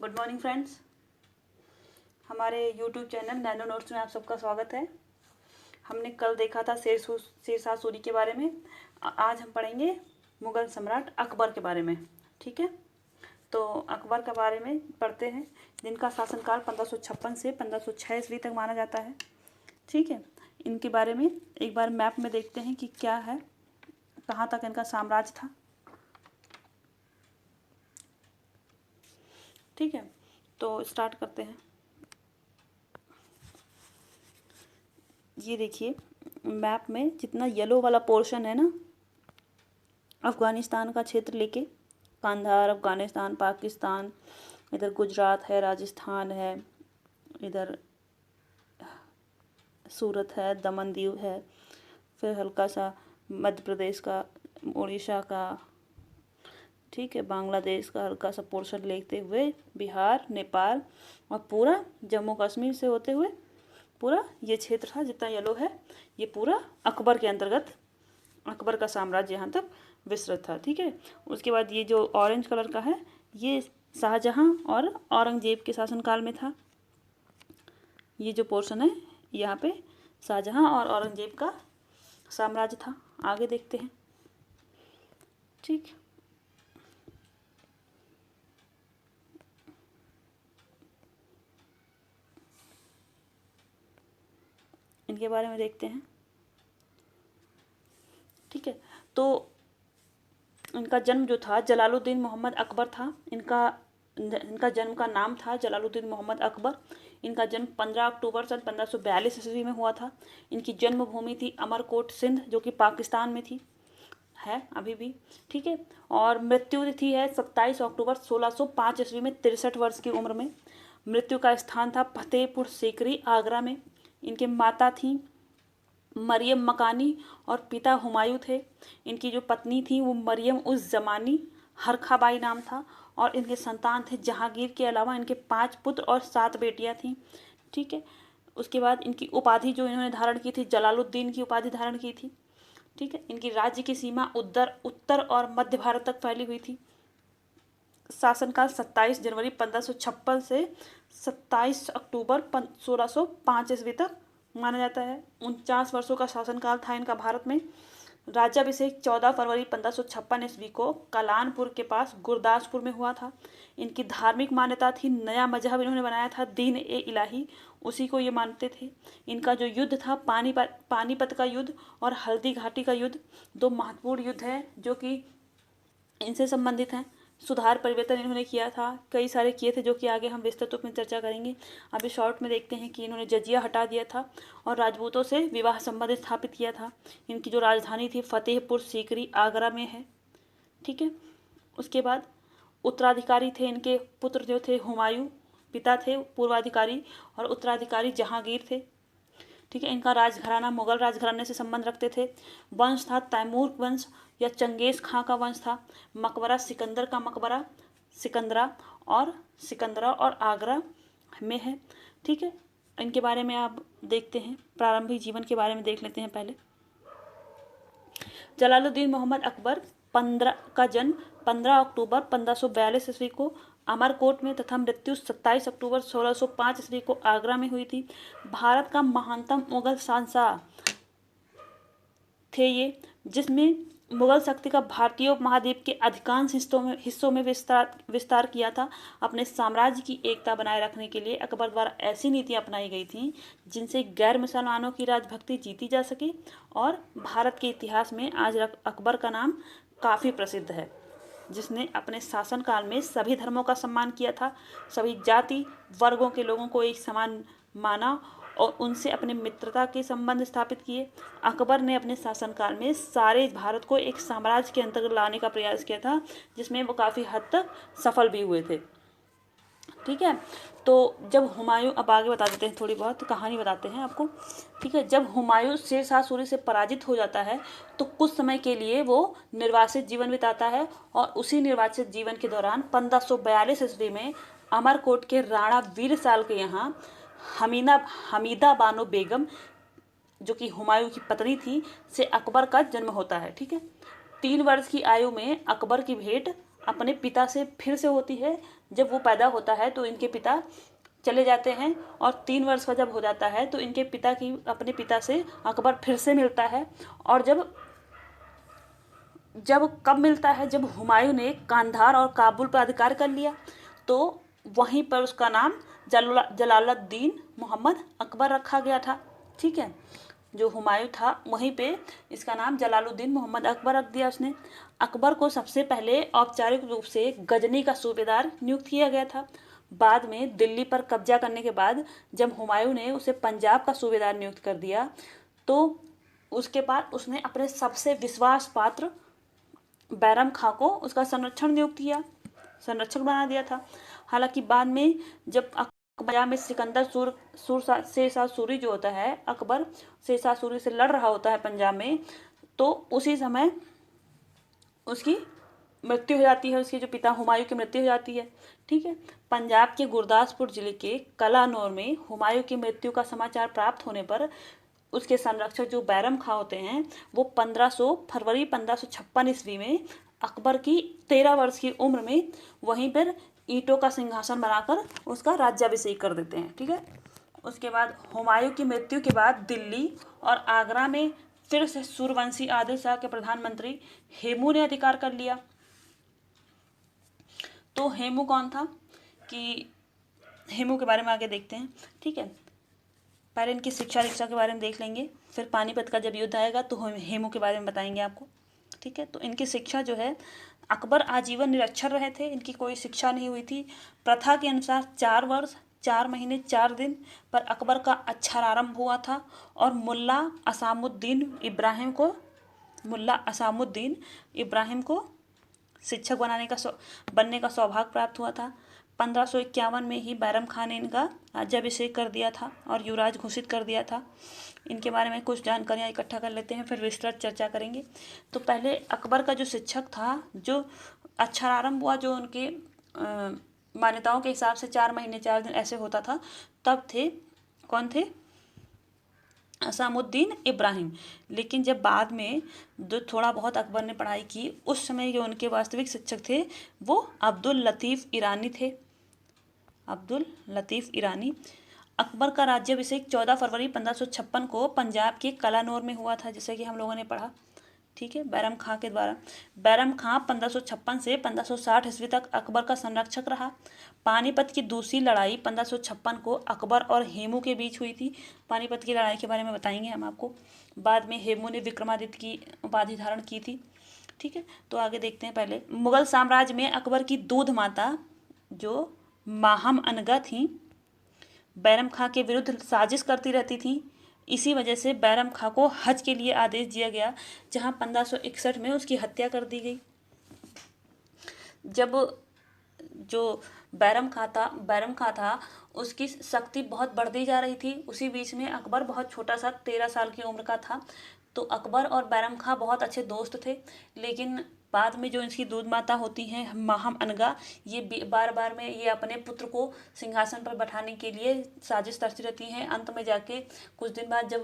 Good morning friends. हमारे YouTube channel nano notes में आप सबका स्वागत है। हमने कल देखा था शेरशाह सूरी के बारे में। आज हम पढ़ेंगे मुग़ल सम्राट अकबर के बारे में। ठीक है, तो अकबर के बारे में पढ़ते हैं, जिनका शासनकाल 1556 से 1506 ईस्वी तक माना जाता है। ठीक है, इनके बारे में एक बार मैप में देखते हैं कि क्या है, कहाँ तक इनका साम्राज्य था। ठीक है, तो स्टार्ट करते हैं। ये देखिए मैप में जितना येलो वाला पोर्शन है ना, अफ़गानिस्तान का क्षेत्र लेके कांधार, अफ़गानिस्तान, पाकिस्तान, इधर गुजरात है, राजस्थान है, इधर सूरत है, दमन दीव है, फिर हल्का सा मध्य प्रदेश का, उड़ीसा का, ठीक है, बांग्लादेश का हल्का सा पोर्शन लेते हुए बिहार, नेपाल और पूरा जम्मू कश्मीर से होते हुए पूरा ये क्षेत्र था जितना येलो है, ये पूरा अकबर के अंतर्गत, अकबर का साम्राज्य यहाँ तक विस्तृत था। ठीक है, उसके बाद ये जो ऑरेंज कलर का है, ये शाहजहाँ और औरंगजेब के शासनकाल में था। ये जो पोर्शन है यहाँ पे शाहजहाँ और औरंगजेब का साम्राज्य था। आगे देखते हैं। ठीक, इनके बारे में देखते हैं। ठीक है, तो इनका जन्म जो था जलालुद्दीन मोहम्मद अकबर था। इनका जन्म का नाम था जलालुद्दीन मोहम्मद अकबर। इनका जन्म 15 अक्टूबर सन 1542 ईस्वी में हुआ था। इनकी जन्मभूमि थी अमरकोट सिंध, जो कि पाकिस्तान में थी, है अभी भी। ठीक है, और मृत्यु तिथि है 27 अक्टूबर 1605 ईस्वी में 63 वर्ष की उम्र में। मृत्यु का स्थान था फतेहपुर सीकरी, आगरा में। इनके माता थी मरियम मकानी और पिता हुमायूं थे। इनकी जो पत्नी थी वो मरियम उस जमानी हरखाबाई नाम था, और इनके संतान थे जहांगीर के अलावा इनके 5 पुत्र और 7 बेटियां थीं। ठीक है, उसके बाद इनकी उपाधि जो इन्होंने धारण की थी, जलालुद्दीन की उपाधि धारण की थी। ठीक है, इनकी राज्य की सीमा उत्तर और मध्य भारत तक फैली हुई थी। शासनकाल 27 जनवरी 1556 से 27 अक्टूबर 1605 ईस्वी तक माना जाता है। 49 वर्षों का शासनकाल था इनका भारत में। राज्याभिषेक 14 फरवरी 1556 ईस्वी को कलानपुर के पास गुरदासपुर में हुआ था। इनकी धार्मिक मान्यता थी, नया मजहब इन्होंने बनाया था, दीन ए इलाही, उसी को ये मानते थे। इनका जो युद्ध था पानीपत का युद्ध और हल्दी घाटी का युद्ध, 2 महत्वपूर्ण युद्ध हैं जो कि इनसे संबंधित हैं। सुधार परिवर्तन इन्होंने किया था, कई सारे किए थे, जो कि आगे हम विस्तृत रूप में चर्चा करेंगे। अभी शॉर्ट में देखते हैं कि इन्होंने जजिया हटा दिया था और राजपूतों से विवाह संबंध स्थापित किया था। इनकी जो राजधानी थी फतेहपुर सीकरी, आगरा में है। ठीक है, उसके बाद उत्तराधिकारी थे इनके पुत्र जो थे हुमायूं, पिता थे पूर्वाधिकारी, और उत्तराधिकारी जहांगीर थे। ठीक है, इनका राजघराना मुगल राजघराने से संबंध रखते थे। वंश था तैमूर वंश या चंगेज खां का वंश था। मकबरा सिकंदर का मकबरा सिकंदरा और आगरा में है। ठीक है, इनके बारे में आप देखते हैं, प्रारंभिक जीवन के बारे में देख लेते हैं पहले। जलालुद्दीन मोहम्मद अकबर 15 अक्टूबर 1542 ईस्वी को अमरकोट में तथा मृत्यु 27 अक्टूबर 1605 ईस्वी को आगरा में हुई थी। भारत का महानतम मुगल शासक थे ये, जिसमें मुगल शक्ति का भारतीय उपमहाद्वीप के अधिकांश हिस्सों में विस्तार किया था। अपने साम्राज्य की एकता बनाए रखने के लिए अकबर द्वारा ऐसी नीतियां अपनाई गई थीं जिनसे गैर मुसलमानों की राजभक्ति जीती जा सके, और भारत के इतिहास में आज अकबर का नाम काफ़ी प्रसिद्ध है, जिसने अपने शासनकाल में सभी धर्मों का सम्मान किया था, सभी जाति वर्गों के लोगों को एक समान माना और उनसे अपने मित्रता के संबंध स्थापित किए। अकबर ने अपने शासनकाल में सारे भारत को एक साम्राज्य के अंतर्गत लाने का प्रयास किया था, जिसमें वो काफ़ी हद तक सफल भी हुए थे। ठीक है, तो जब हुमायूं, अब आगे बता देते हैं, थोड़ी बहुत कहानी बताते हैं आपको। ठीक है, जब हुमायूं शेरशाह सूरी से पराजित हो जाता है तो कुछ समय के लिए वो निर्वासित जीवन बिताता है, और उसी निर्वासित जीवन के दौरान 1542 ईस्वी में अमरकोट के राणा वीर साल के यहाँ हमीदा बानो बेगम, जो कि हुमायूं की पत्नी थी, से अकबर का जन्म होता है। ठीक है, 3 वर्ष की आयु में अकबर की भेंट अपने पिता से फिर से होती है। जब वो पैदा होता है तो इनके पिता चले जाते हैं और 3 वर्ष का जब हो जाता है तो इनके पिता की अपने पिता से अकबर फिर से मिलता है। और जब जब कब मिलता है, जब हुमायूं ने कांधार और काबुल पर अधिकार कर लिया तो वहीं पर उसका नाम जलालुद्दीन मोहम्मद अकबर रखा गया था। ठीक है, जो हुमायूं था वहीं पे इसका नाम जलालुद्दीन मोहम्मद अकबर रख दिया उसने। अकबर को सबसे पहले औपचारिक रूप से गजनी का सूबेदार नियुक्त किया गया था। बाद में दिल्ली पर कब्जा करने के बाद जब हुमायूं ने उसे पंजाब का सूबेदार नियुक्त कर दिया तो उसके बाद उसने अपने सबसे विश्वास पात्र बैरम खां को उसका संरक्षक बना दिया था। हालांकि बाद में जब पंजाब में सिकंदर शेरशाह सूरी जो होता है, अकबर शेरशाह सूरी से लड़ रहा होता है पंजाब में, तो उसी समय उसकी मृत्यु हो जाती है, उसके जो पिता हुमायूं की मृत्यु हो जाती है। ठीक है, पंजाब के गुरदासपुर जिले के कलानौर में हुमायूं की मृत्यु का समाचार प्राप्त होने पर उसके संरक्षक जो बैरम खां होते हैं वो फरवरी 1556 ईस्वी में अकबर की 13 वर्ष की उम्र में वहीं पर ईंटों का सिंहासन बनाकर उसका राज्याभिषेक कर देते हैं। ठीक है, उसके बाद हुमायूं की मृत्यु के बाद दिल्ली और आगरा में फिर से सूर्यवंशी आदिल शाह के प्रधानमंत्री हेमू ने अधिकार कर लिया। तो हेमू कौन था कि हेमू के बारे में आगे देखते हैं। ठीक है, पहले इनकी शिक्षा दीक्षा के बारे में देख लेंगे, फिर पानीपत का जब युद्ध आएगा तो हेमू के बारे में बताएंगे आपको। ठीक है, तो इनकी शिक्षा जो है, अकबर आजीवन निरक्षर रहे थे, इनकी कोई शिक्षा नहीं हुई थी। प्रथा के अनुसार 4 वर्ष 4 महीने 4 दिन पर अकबर का अक्षरारंभ हुआ था और मुल्ला असामुद्दीन इब्राहिम को शिक्षक बनने का सौभाग्य प्राप्त हुआ था। 1551 में ही बैरम खान ने इनका राज्याभिषेक कर दिया था और युवराज घोषित कर दिया था। इनके बारे में कुछ जानकारियाँ इकट्ठा कर लेते हैं, फिर विस्तृत चर्चा करेंगे। तो पहले अकबर का जो शिक्षक था, जो अक्षरारंभ हुआ, जो उनके मान्यताओं के हिसाब से 4 महीने 4 दिन ऐसे होता था, तब थे कौन थे? असामुद्दीन इब्राहिम। लेकिन जब बाद में जो थोड़ा बहुत अकबर ने पढ़ाई की, उस समय जो उनके वास्तविक शिक्षक थे वो अब्दुल लतीफ़ ईरानी थे। अब्दुल लतीफ़ ईरानी। अकबर का राज्याभिषेक 14 फरवरी 1556 को पंजाब के कलानौर में हुआ था, जैसे कि हम लोगों ने पढ़ा। ठीक है, बैरम खां के द्वारा। बैरम खां 1556 से 1560 ईस्वी तक अकबर का संरक्षक रहा। पानीपत की दूसरी लड़ाई 1556 को अकबर और हेमू के बीच हुई थी। पानीपत की लड़ाई के बारे में बताएंगे हम आपको। बाद में हेमू ने विक्रमादित्य की उपाधि धारण की थी। ठीक है, तो आगे देखते हैं। पहले मुगल साम्राज्य में अकबर की दूध माता जो माहम अनगा थी, बैरम खां के विरुद्ध साजिश करती रहती थी। इसी वजह से बैरम खां को हज के लिए आदेश दिया गया, जहां 1561 में उसकी हत्या कर दी गई। जब जो बैरम खां था उसकी शक्ति बहुत बढ़ती जा रही थी। उसी बीच में अकबर बहुत छोटा सा 13 साल की उम्र का था। तो अकबर और बैरम खां बहुत अच्छे दोस्त थे। लेकिन बाद में जो इसकी दूध माता होती हैं माहम अनगा, ये बार बार में ये अपने पुत्र को सिंहासन पर बैठाने के लिए साजिश करती रहती हैं। अंत में जाके कुछ दिन बाद जब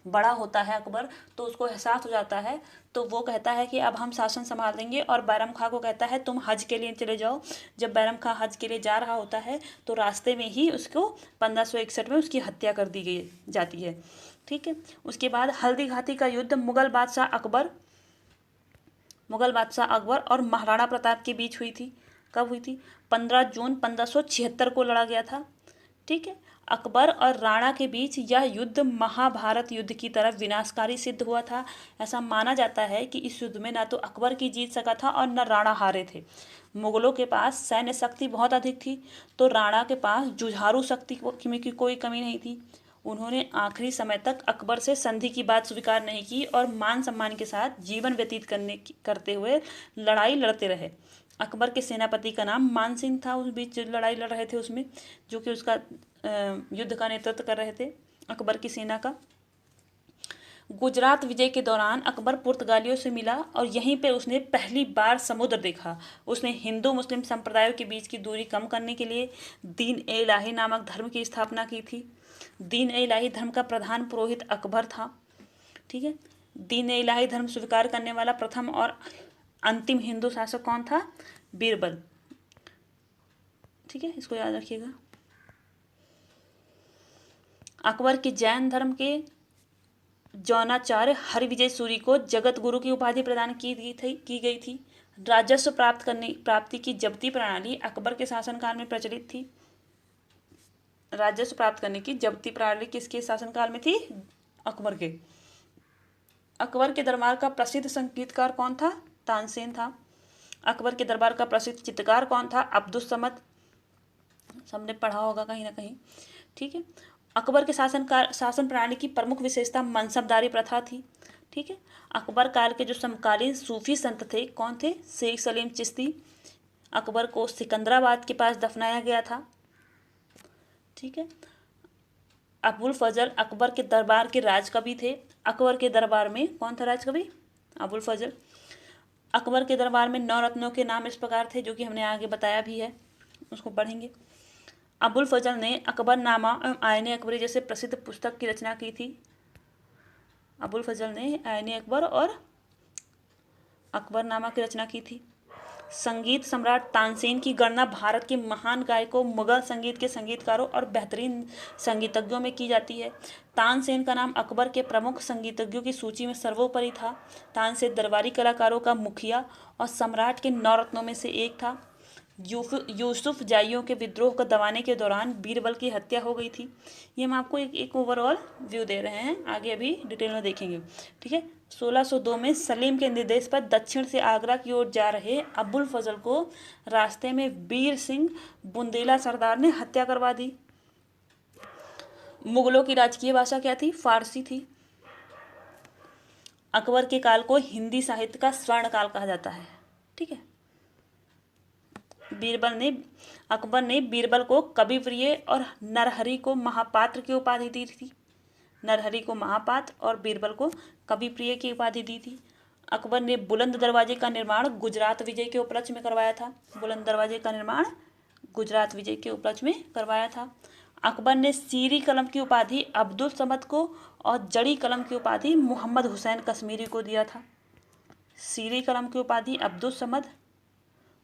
बड़ा होता है अकबर, तो उसको एहसास हो जाता है, तो वो कहता है कि अब हम शासन संभाल देंगे, और बैरम खां को कहता है तुम हज के लिए चले जाओ। जब बैरम खां हज के लिए जा रहा होता है तो रास्ते में ही उसको 1561 में उसकी हत्या कर दी जाती है। ठीक है, उसके बाद हल्दी घाटी का युद्ध मुगल बादशाह अकबर और महाराणा प्रताप के बीच हुई थी। कब हुई थी? 15 जून 1576 को लड़ा गया था। ठीक है, अकबर और राणा के बीच यह युद्ध महाभारत युद्ध की तरह विनाशकारी सिद्ध हुआ था। ऐसा माना जाता है कि इस युद्ध में ना तो अकबर की जीत सका था और न राणा हारे थे। मुगलों के पास सैन्य शक्ति बहुत अधिक थी, तो राणा के पास जुझारू शक्ति की कोई कमी नहीं थी। उन्होंने आखिरी समय तक अकबर से संधि की बात स्वीकार नहीं की और मान सम्मान के साथ जीवन व्यतीत करते हुए लड़ाई लड़ते रहे। अकबर के सेनापति का नाम मान सिंह था। उस बीच लड़ाई लड़ रहे थे उसमें, जो कि उसका युद्ध का नेतृत्व कर रहे थे अकबर की सेना का। गुजरात विजय के दौरान अकबर पुर्तगालियों से मिला और यहीं पे उसने पहली बार समुद्र देखा। उसने हिंदू मुस्लिम संप्रदायों के बीच की दूरी कम करने के लिए दीन-ए-इलाही नामक धर्म की स्थापना की थी। दीन-ए-इलाही धर्म का प्रधान पुरोहित अकबर था। ठीक है, दीन-ए-इलाही धर्म स्वीकार करने वाला प्रथम और अंतिम हिंदू शासक कौन था? बीरबल। ठीक है, इसको याद रखिएगा। अकबर के जैन धर्म के जौनाचार्य हरिविजय सूरी को जगत गुरु की उपाधि प्रदान की गई थी। राजस्व प्राप्ति की जब्ती प्रणाली अकबर के शासनकाल में प्रचलित थी। राजस्व प्राप्त करने की जब्ती प्रणाली किसके शासनकाल में थी? अकबर के। अकबर के दरबार का प्रसिद्ध संगीतकार कौन था? तानसेन था। अकबर के दरबार का प्रसिद्ध चित्रकार कौन था? अब्दुस समद। सबने पढ़ा होगा कहीं ना कहीं। ठीक है, अकबर के शासन प्रणाली की प्रमुख विशेषता मनसबदारी प्रथा थी। ठीक है, अकबर काल के जो समकालीन सूफी संत थे कौन थे? शेख सलीम चिश्ती। अकबर को सिकंदराबाद के पास दफनाया गया था। ठीक है, अबुल फजल अकबर के दरबार के राजकवि थे। अकबर के दरबार में कौन था राजकवि? अबुल फजल। अकबर के दरबार में 9 रत्नों के नाम इस प्रकार थे, जो कि हमने आगे बताया भी है, उसको पढ़ेंगे। अबुल फजल ने अकबरनामा एवं आयन अकबरी जैसे प्रसिद्ध पुस्तक की रचना की थी। अबुल फजल ने आयन अकबर और अकबरनामा की रचना की थी। संगीत सम्राट तानसेन की गणना भारत के महान गायकों, मुगल संगीत के संगीतकारों और बेहतरीन संगीतज्ञों में की जाती है। तानसेन का नाम अकबर के प्रमुख संगीतज्ञों की सूची में सर्वोपरि था। तानसेन दरबारी कलाकारों का मुखिया और सम्राट के 9 रत्नों में से एक था। यूसुफ जाइयों के विद्रोह को दबाने के दौरान बीरबल की हत्या हो गई थी। ये हम आपको एक ओवरऑल व्यू दे रहे हैं, आगे अभी डिटेल में देखेंगे। ठीक है, 1602 में सलीम के निर्देश पर दक्षिण से आगरा की ओर जा रहे अबुल फजल को रास्ते में वीर सिंह बुंदेला सरदार ने हत्या करवा दी। मुगलों की राजकीय भाषा क्या थी? फारसी थी। अकबर के काल को हिंदी साहित्य का स्वर्ण काल कहा जाता है। ठीक है, अकबर ने बीरबल को कवि प्रिय और नरहरि को महापात्र की उपाधि दी थी। नरहरि को महापात्र और बीरबल को कवि प्रिय की उपाधि दी थी। अकबर ने बुलंद दरवाजे का निर्माण गुजरात विजय के उपलक्ष्य में करवाया था। बुलंद दरवाजे का निर्माण गुजरात विजय के उपलक्ष्य में करवाया था। अकबर ने सीरी कलम की उपाधि अब्दुल समद को और जड़ी कलम की उपाधि मोहम्मद हुसैन कश्मीरी को दिया था। सीरी कलम की उपाधि अब्दुल समद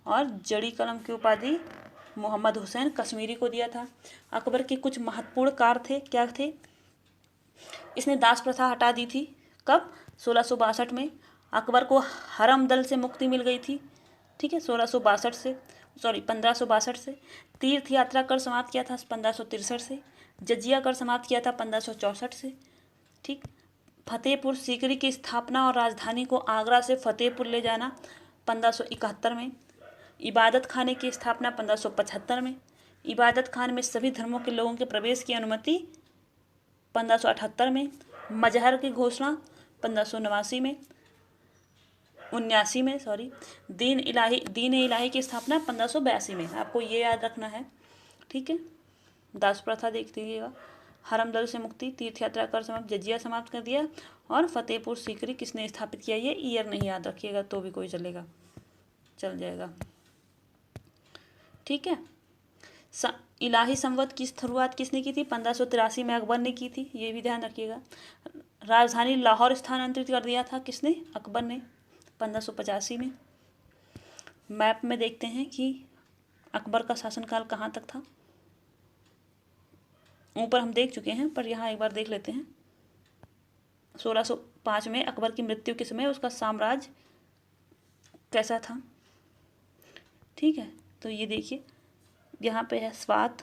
और जड़ी कलम की उपाधि मोहम्मद हुसैन कश्मीरी को दिया था। अकबर के कुछ महत्वपूर्ण कार्य थे, क्या थे? इसने दास प्रथा हटा दी थी। कब? 1662 में। अकबर को हरम दल से मुक्ति मिल गई थी। ठीक है, 1562 से। तीर्थ यात्रा कर समाप्त किया था 1563 से। जजिया कर समाप्त किया था 1564 से। ठीक, फतेहपुर सीकरी की स्थापना और राजधानी को आगरा से फतेहपुर ले जाना 1571 में। इबादत खाने की स्थापना 1575 में। इबादत खान में सभी धर्मों के लोगों के प्रवेश की अनुमति 1578 में। मजहर की घोषणा 1589 में 79 में। दीन इलाही की स्थापना 1582 में। आपको ये याद रखना है। ठीक है, दास प्रथा देख लीजिएगा। हरम दल से मुक्ति, तीर्थ यात्रा कर समाप्त, जजिया समाप्त कर दिया, और फतेहपुर सीकरी किसने स्थापित किया? ये ईयर नहीं याद रखिएगा तो भी कोई चलेगा, चल जाएगा। ठीक है, इलाही संवत की शुरुआत किसने की थी? 1583 में अकबर ने की थी, ये भी ध्यान रखिएगा। राजधानी लाहौर स्थानांतरित कर दिया था किसने? अकबर ने 1585 में। मैप में देखते हैं कि अकबर का शासनकाल कहाँ तक था। ऊपर हम देख चुके हैं, पर यहाँ एक बार देख लेते हैं। 1605 में अकबर की मृत्यु के समय उसका साम्राज्य कैसा था। ठीक है, तो ये देखिए यहाँ पे है स्वात,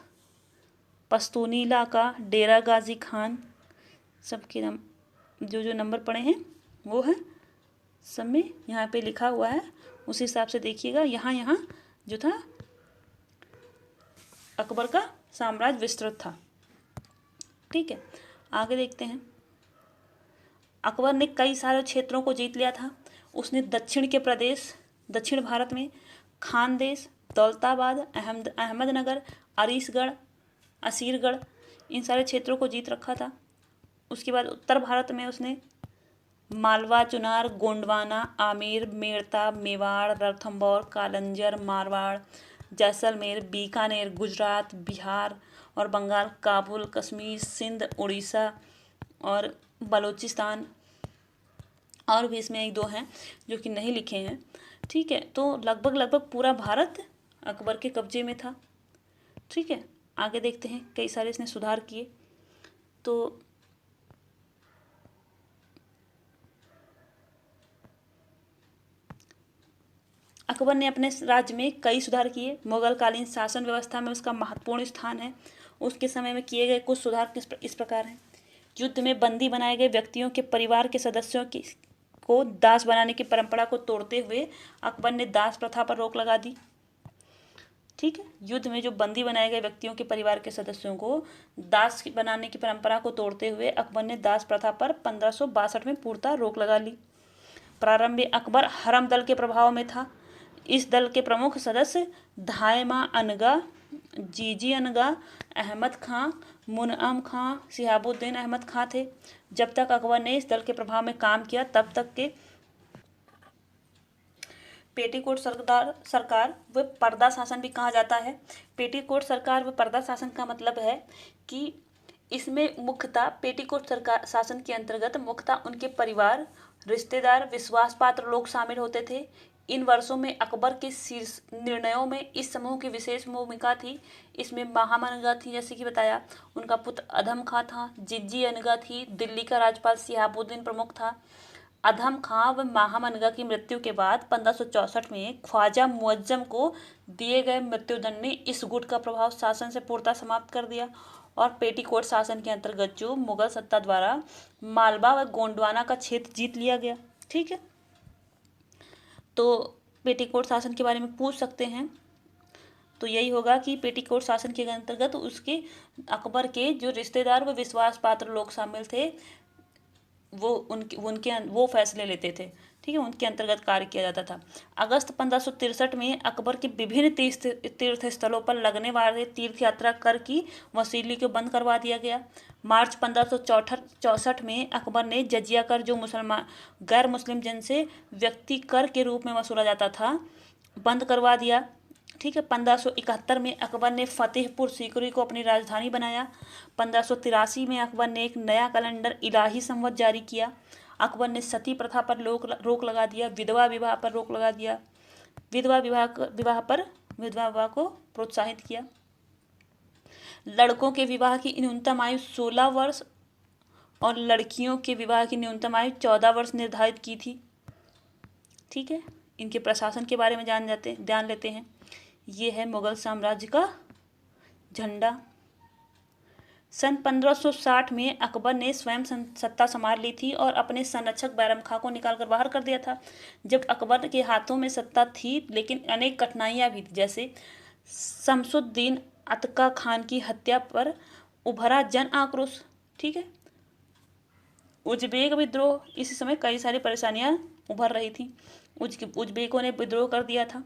पश्तूनी इलाका, डेरा गाजी खान, सबके नाम जो नंबर पड़े हैं वो है सब में यहाँ पे लिखा हुआ है। उस हिसाब से देखिएगा। यहाँ जो था अकबर का साम्राज्य विस्तृत था। ठीक है, आगे देखते हैं। अकबर ने कई सारे क्षेत्रों को जीत लिया था। उसने दक्षिण भारत में खानदेश, दौलताबाद, अहमदनगर, असीरगढ़, इन सारे क्षेत्रों को जीत रखा था। उसके बाद उत्तर भारत में उसने मालवा, चुनार, गोंडवाना, आमेर, मेड़ता, मेवाड़, रणथंभौर, कालंजर, मारवाड़, जैसलमेर, बीकानेर, गुजरात, बिहार और बंगाल, काबुल, कश्मीर, सिंध, उड़ीसा और बलूचिस्तान, और भी इसमें 1-2 हैं जो कि नहीं लिखे हैं। ठीक है, तो लगभग लगभग पूरा भारत अकबर के कब्जे में था। ठीक है, आगे देखते हैं, कई सारे इसने सुधार किए। तो अकबर ने अपने राज्य में कई सुधार किए। मुगल कालीन शासन व्यवस्था में उसका महत्वपूर्ण स्थान है। उसके समय में किए गए कुछ सुधार इस प्रकार हैं। युद्ध में बंदी बनाए गए व्यक्तियों के परिवार के सदस्यों की को दास बनाने की परंपरा को तोड़ते हुए अकबर ने दास प्रथा पर रोक लगा दी। ठीक है, युद्ध में जो बंदी बनाए गए व्यक्तियों के परिवार के सदस्यों को दास बनाने की परंपरा को तोड़ते हुए अकबर ने दास प्रथा पर 1562 में पूर्णतः रोक लगा ली। प्रारंभ में अकबर हरम दल के प्रभाव में था। इस दल के प्रमुख सदस्य धायमा अनगा, जीजी अनगा, अहमद खां, मुनअम खां, सिहाबुद्दीन अहमद खां थे। जब तक अकबर ने इस दल के प्रभाव में काम किया तब तक के पेटीकोट सरकार व पर्दा शासन भी कहा जाता है। पेटीकोट सरकार व पर्दा शासन का मतलब है कि इसमें मुख्यतः पेटीकोट सरकार शासन के अंतर्गत मुख्यतः उनके परिवार, रिश्तेदार, विश्वास पात्र लोग शामिल होते थे। इन वर्षों में अकबर के शीर्ष निर्णयों में इस समूह की विशेष भूमिका थी। इसमें महामन अनगा थी, जैसे कि बताया, उनका पुत्र अधम खां था। जिज्जी अनगा थी, दिल्ली का राज्यपाल सिहाबुद्दीन प्रमुख था। अधम खां व महामन अनगा की मृत्यु के बाद 1564 में ख्वाजा मुअज्जम को दिए गए मृत्युदंड ने इस गुट का प्रभाव शासन से पूर्णतः समाप्त कर दिया और पेटीकोट शासन के अंतर्गत जो मुगल सत्ता द्वारा मालवा व गोंडवाना का क्षेत्र जीत लिया गया। ठीक है, तो पेटीकोट शासन के बारे में पूछ सकते हैं, तो यही होगा कि पेटीकोट शासन के अंतर्गत उसके अकबर के जो रिश्तेदार व विश्वास पात्र लोग शामिल थे वो फैसले लेते थे। ठीक है, उनके अंतर्गत कार्य किया जाता था। अगस्त 1563 में अकबर के विभिन्न तीर्थ स्थलों पर लगने वाले तीर्थ यात्रा कर की वसूली को बंद करवा दिया गया। मार्च 1564 में अकबर ने जजिया कर, जो मुसलमान गैर मुस्लिम जन से व्यक्ति कर के रूप में वसूला जाता था, बंद करवा दिया। ठीक है, 1571 में अकबर ने फतेहपुर सीकरी को अपनी राजधानी बनाया। 1583 में अकबर ने एक नया कैलेंडर इलाही संवत जारी किया। अकबर ने सती प्रथा पर रोक लगा दिया, विधवा विवाह पर रोक लगा दिया, विधवा विवाह को प्रोत्साहित किया। लड़कों के विवाह की न्यूनतम आयु 16 वर्ष और लड़कियों के विवाह की न्यूनतम आयु 14 वर्ष निर्धारित की थी। ठीक है, इनके प्रशासन के बारे में ध्यान लेते हैं। ये है मुगल साम्राज्य का झंडा। सन 1560 में अकबर ने स्वयं सत्ता संभाल ली थी और अपने संरक्षक बैरम खां को निकालकर बाहर कर दिया था। जब अकबर के हाथों में सत्ता थी, लेकिन अनेक कठिनाइयां भी थी, जैसे शमसुद्दीन अतका खान की हत्या पर उभरा जन आक्रोश। ठीक है, उज्बेक विद्रोह, इसी समय कई सारी परेशानियां उभर रही थी। उज्बेकों ने विद्रोह कर दिया था।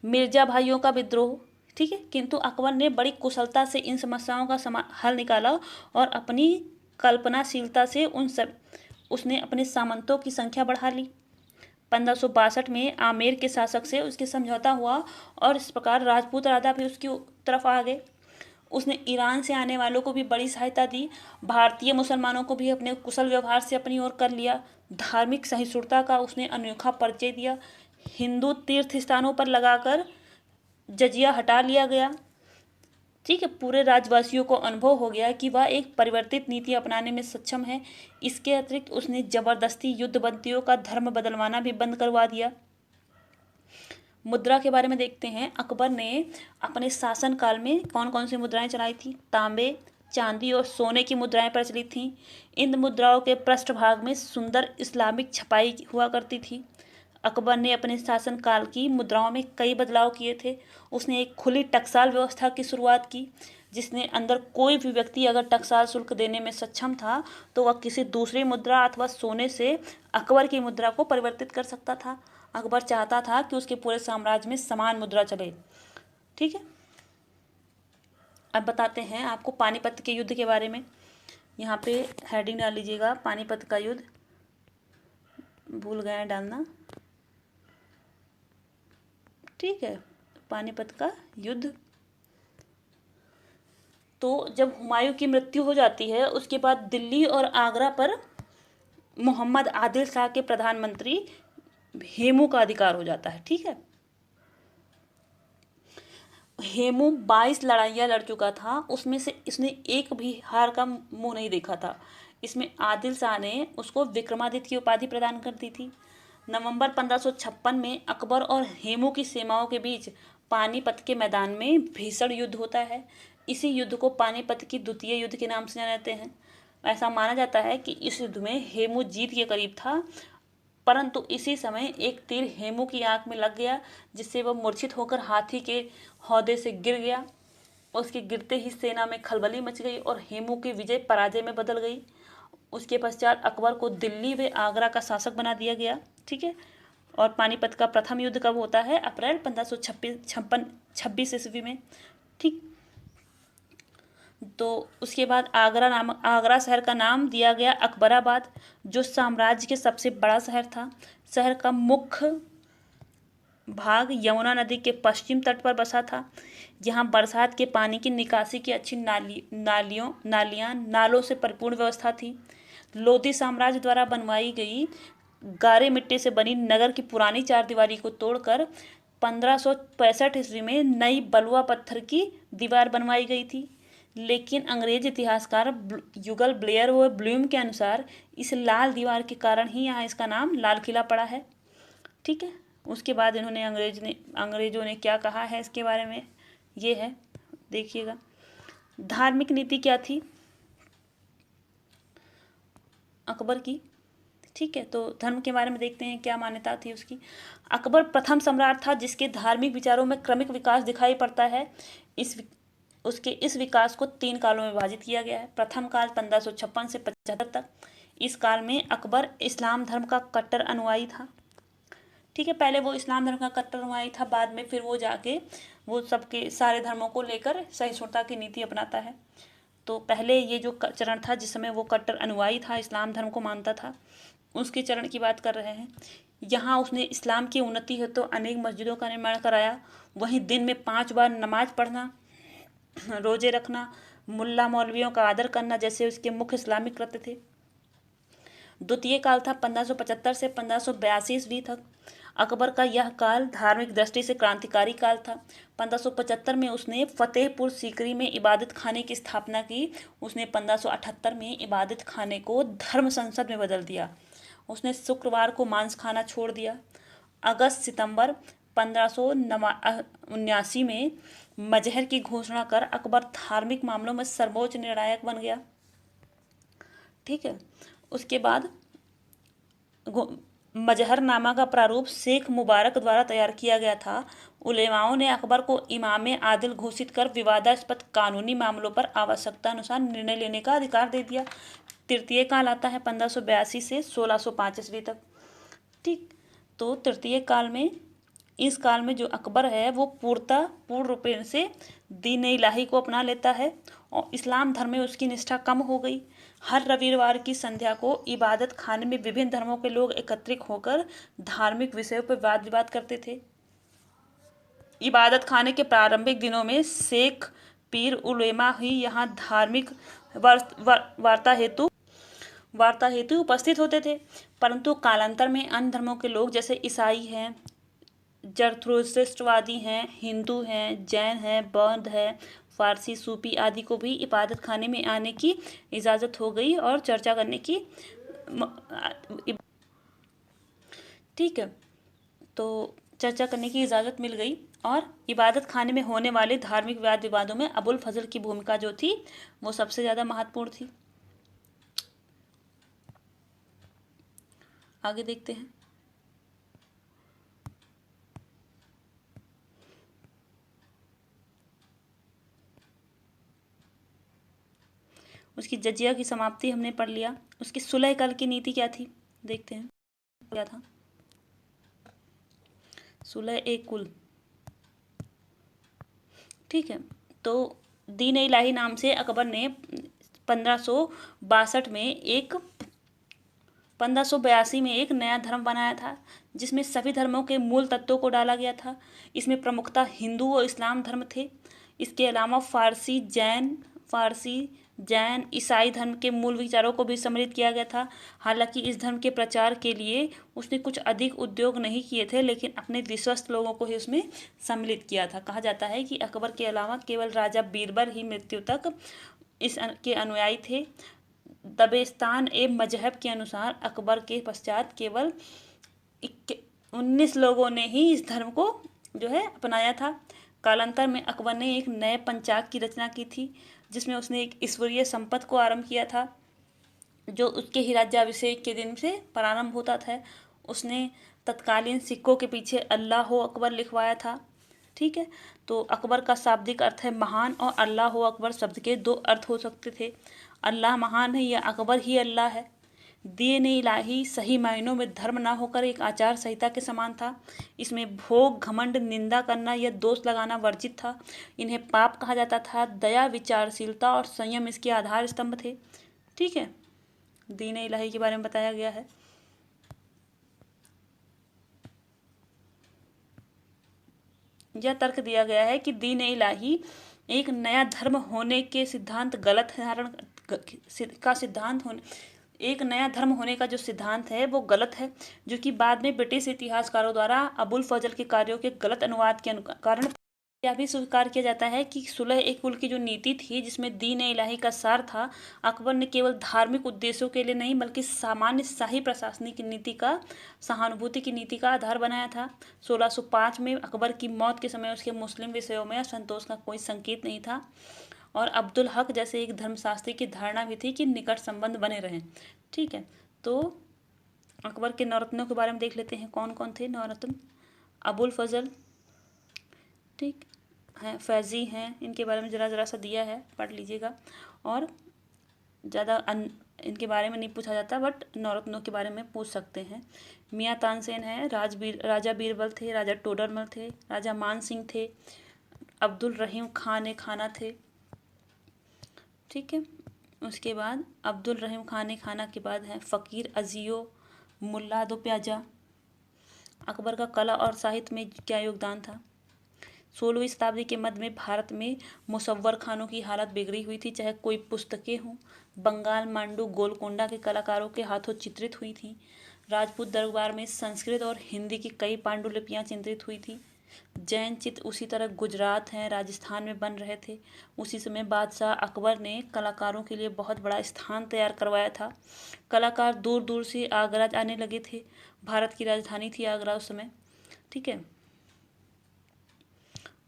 मिर्जा भाइयों का विद्रोह। ठीक है, किंतु अकबर ने बड़ी कुशलता से इन समस्याओं का हल निकाला और अपनी कल्पनाशीलता से उसने अपने सामंतों की संख्या बढ़ा ली। 1562 में आमेर के शासक से उसके समझौता हुआ और इस प्रकार राजपूत राजा भी उसकी तरफ आ गए। उसने ईरान से आने वालों को भी बड़ी सहायता दी। भारतीय मुसलमानों को भी अपने कुशल व्यवहार से अपनी ओर कर लिया। धार्मिक सहिष्णुता का उसने अनोखा परिचय दिया। हिंदू तीर्थ स्थानों पर लगाकर जजिया हटा लिया गया। ठीक है, पूरे राज्यवासियों को अनुभव हो गया कि वह एक परिवर्तित नीति अपनाने में सक्षम है। इसके अतिरिक्त उसने जबरदस्ती युद्धबंदियों का धर्म बदलवाना भी बंद करवा दिया। मुद्रा के बारे में देखते हैं। अकबर ने अपने शासनकाल में कौन कौन सी मुद्राएं चलाई थी? तांबे, चांदी और सोने की मुद्राएं प्रचलित थीं। इन मुद्राओं के पृष्ठभाग में सुंदर इस्लामिक छपाई हुआ करती थी। अकबर ने अपने शासनकाल की मुद्राओं में कई बदलाव किए थे। उसने एक खुली टकसाल व्यवस्था की शुरुआत की, जिसने अंदर कोई भी व्यक्ति अगर टकसाल शुल्क देने में सक्षम था तो वह किसी दूसरी मुद्रा अथवा सोने से अकबर की मुद्रा को परिवर्तित कर सकता था। अकबर चाहता था कि उसके पूरे साम्राज्य में समान मुद्रा चले। ठीक है, अब बताते हैं आपको पानीपत के युद्ध के बारे में। यहाँ पे हेडिंग डाल लीजिएगा, पानीपत का युद्ध, भूल गए डालना। ठीक है, पानीपत का युद्ध। तो जब हुमायूं की मृत्यु हो जाती है उसके बाद दिल्ली और आगरा पर मोहम्मद आदिल शाह के प्रधानमंत्री हेमू का अधिकार हो जाता है। ठीक है, हेमू 22 लड़ाइयाँ लड़ चुका था, उसमें से इसने एक भी हार का मुंह नहीं देखा था। इसमें आदिल शाह ने उसको विक्रमादित्य की उपाधि प्रदान कर दी थी। नवंबर 1556 में अकबर और हेमू की सेनाओं के बीच पानीपत के मैदान में भीषण युद्ध होता है। इसी युद्ध को पानीपत की द्वितीय युद्ध के नाम से जानते हैं। ऐसा माना जाता है कि इस युद्ध में हेमू जीत के करीब था, परंतु इसी समय एक तीर हेमू की आंख में लग गया, जिससे वह मूर्छित होकर हाथी के हौदे से गिर गया। उसके गिरते ही सेना में खलबली मच गई और हेमू की विजय पराजय में बदल गई। उसके पश्चात अकबर को दिल्ली व आगरा का शासक बना दिया गया। ठीक है, और पानीपत का प्रथम युद्ध कब होता है? अप्रैल 1526 ईस्वी में। ठीक, तो उसके बाद आगरा शहर का नाम दिया गया अकबराबाद, जो साम्राज्य के सबसे बड़ा शहर था। शहर का मुख्य भाग यमुना नदी के पश्चिम तट पर बसा था। यहाँ बरसात के पानी की निकासी की अच्छी नालों से परिपूर्ण व्यवस्था थी। लोधी साम्राज्य द्वारा बनवाई गई गारे मिट्टी से बनी नगर की पुरानी चारदीवारी को तोड़कर 1565 ईस्वी में नई बलुआ पत्थर की दीवार बनवाई गई थी। लेकिन अंग्रेज इतिहासकार युगल ब्लेयर व ब्लूम के अनुसार इस लाल दीवार के कारण ही यहाँ इसका नाम लाल किला पड़ा है। ठीक है, उसके बाद अंग्रेजों ने क्या कहा है इसके बारे में, ये है, देखिएगा। धार्मिक नीति क्या थी अकबर की? ठीक है, तो धर्म के बारे में देखते हैं क्या मान्यता थी उसकी। अकबर प्रथम सम्राट था जिसके धार्मिक विचारों में क्रमिक विकास दिखाई पड़ता है। उसके इस विकास को 3 कालों में विभाजित किया गया है। प्रथम काल 1556 से 75 तक। इस काल में अकबर इस्लाम धर्म का कट्टर अनुयायी था। ठीक है, पहले वो इस्लाम धर्म का कट्टर अनुयायी था, बाद में फिर वो जाके वो सबके सारे धर्मों को लेकर सहिष्णुता की नीति अपनाता है। तो पहले ये जो चरण था जिस समय वो कट्टर अनुयायी था, इस्लाम धर्म को मानता था, उसके चरण की बात कर रहे हैं। यहाँ उसने इस्लाम की उन्नति हेतु तो अनेक मस्जिदों का निर्माण कराया। वहीं दिन में 5 बार नमाज पढ़ना, रोजे रखना, मुल्ला मौलवियों का आदर करना जैसे उसके मुख्य इस्लामिक कृत्य थे। द्वितीय काल था 1575 से 1582 ईस्वी तक। अकबर का यह काल धार्मिक दृष्टि से क्रांतिकारी काल था। 1575 में उसने फतेहपुर सीकरी में इबादत खाने की स्थापना की। उसने 1578 में इबादत खाने को धर्म संसद में बदल दिया। उसने शुक्रवार को मांस खाना छोड़ दिया। अगस्त सितंबर 1579 में मजहर की घोषणा कर अकबर धार्मिक मामलों में सर्वोच्च निर्णायक बन गया। ठीक है, उसके बाद मजहरनामा का प्रारूप शेख मुबारक द्वारा तैयार किया गया था। उलेमाओं ने अकबर को इमाम आदिल घोषित कर विवादास्पद कानूनी मामलों पर आवश्यकता अनुसार निर्णय लेने का अधिकार दे दिया। तृतीय काल आता है 1582 से 1605 ईस्वी तक। ठीक, तो तृतीय काल में, इस काल में जो अकबर है वो पूर्ण रूपेण से दीन इलाही को अपना लेता है और इस्लाम धर्म में उसकी निष्ठा कम हो गई। हर रविवार की संध्या को इबादत खाने में विभिन्न धर्मों के लोग एकत्रित होकर धार्मिक विषयों पर वाद विवाद करते थे। इबादत खाने के प्रारंभिक दिनों में शेख पीर उलेमा ही यहाँ धार्मिक वार्ता हेतु उपस्थित होते थे, परंतु कालांतर में अन्य धर्मों के लोग जैसे ईसाई हैं, जरथुस्त्रवादी हैं, हिंदू हैं, जैन हैं, बौद्ध हैं, फारसी, सूफी आदि को भी इबादत खाने में आने की इजाज़त हो गई और चर्चा करने की। ठीक है, तो चर्चा करने की इजाज़त मिल गई और इबादत खाने में होने वाले धार्मिक वाद विवादों में अबुल फजल की भूमिका जो थी वो सबसे ज़्यादा महत्वपूर्ण थी। आगे देखते हैं। उसकी जजिया की समाप्ति हमने पढ़ लिया। उसकी सुलह कल की नीति क्या थी देखते हैं, क्या था सुलह ए कुल। ठीक है, तो दीन इलाही नाम से अकबर ने 1582 में एक नया धर्म बनाया था जिसमें सभी धर्मों के मूल तत्वों को डाला गया था। इसमें प्रमुखतः हिंदू और इस्लाम धर्म थे। इसके अलावा फारसी, जैन फारसी, जैन, ईसाई धर्म के मूल विचारों को भी सम्मिलित किया गया था। हालांकि इस धर्म के प्रचार के लिए उसने कुछ अधिक उद्योग नहीं किए थे, लेकिन अपने विश्वस्त लोगों को ही उसमें सम्मिलित किया था। कहा जाता है कि अकबर के अलावा केवल राजा बीरबल ही मृत्यु तक के अनुयायी थे। दबेस्तान एवं मजहब के अनुसार अकबर के पश्चात केवल 19 लोगों ने ही इस धर्म को जो है अपनाया था। कालांतर में अकबर ने एक नए पंचांग की रचना की थी, जिसमें उसने एक ईश्वरीय संपत को आरंभ किया था, जो उसके ही राज्याभिषेक के दिन से प्रारंभ होता था। उसने तत्कालीन सिक्कों के पीछे अल्लाह हो अकबर लिखवाया था। ठीक है, तो अकबर का शाब्दिक अर्थ है महान, और अल्लाह हो अकबर शब्द के दो अर्थ हो सकते थे। अल्लाह महान है या अकबर ही अल्लाह है। दीन इलाही सही मायनों में धर्म ना होकर एक आचार संहिता के समान था। इसमें भोग, घमंड, निंदा करना या दोष लगाना वर्जित था। इन्हें पाप कहा जाता था। दया, विचारशीलता और संयम इसके आधार स्तंभ थे। ठीक है, दीन इलाही के बारे में बताया गया है। यह तर्क दिया गया है कि दीन इलाही एक नया धर्म होने के सिद्धांत गलत धारण का सिद्धांत होने एक नया धर्म होने का जो सिद्धांत है वो गलत है, जो कि बाद में ब्रिटिश इतिहासकारों द्वारा अबुल फजल के कार्यों के गलत अनुवाद के कारण यह भी स्वीकार किया जाता है कि सुलह ए कुल की जो नीति थी, जिसमें दीन इलाही का सार था, अकबर ने केवल धार्मिक उद्देश्यों के लिए नहीं बल्कि सामान्य शाही प्रशासनिक नीति का सहानुभूति की नीति का आधार बनाया था। 1605 में अकबर की मौत के समय उसके मुस्लिम विषयों में असंतोष का कोई संकेत नहीं था, और अब्दुल हक जैसे एक धर्मशास्त्री की धारणा भी थी कि निकट संबंध बने रहें। ठीक है, तो अकबर के नौरत्नों के बारे में देख लेते हैं। कौन कौन थे नौरत्न? अबुल फजल, ठीक है, फैजी हैं, इनके बारे में ज़रा सा दिया है, पढ़ लीजिएगा। और ज़्यादा इनके बारे में नहीं पूछा जाता, बट नौरत्नों के बारे में पूछ सकते हैं। मियाँ तानसेन है, राजा बीरबल थे, राजा टोडरमल थे, राजा मान सिंह थे, अब्दुल रहीम खान खाना थे। ठीक है, उसके बाद अब्दुल रहीम खान खाना के बाद है फ़कीर अजियो मुल्ला दो प्याजा। अकबर का कला और साहित्य में क्या योगदान था? 16वीं शताब्दी के मध्य में भारत में मुसव्वर खानों की हालत बिगड़ी हुई थी, चाहे कोई पुस्तकें हों। बंगाल, मांडू, गोलकोंडा के कलाकारों के हाथों चित्रित हुई थी। राजपूत दरबार में संस्कृत और हिंदी की कई पांडुलिपियाँ चित्रित हुई थी। जैन चित्र उसी तरह गुजरात हैं, राजस्थान में बन रहे थे। उसी समय बादशाह अकबर ने कलाकारों के लिए बहुत बड़ा स्थान तैयार करवाया था। कलाकार दूर दूर से आगरा आने लगे थे। भारत की राजधानी थी आगरा उस समय। ठीक है,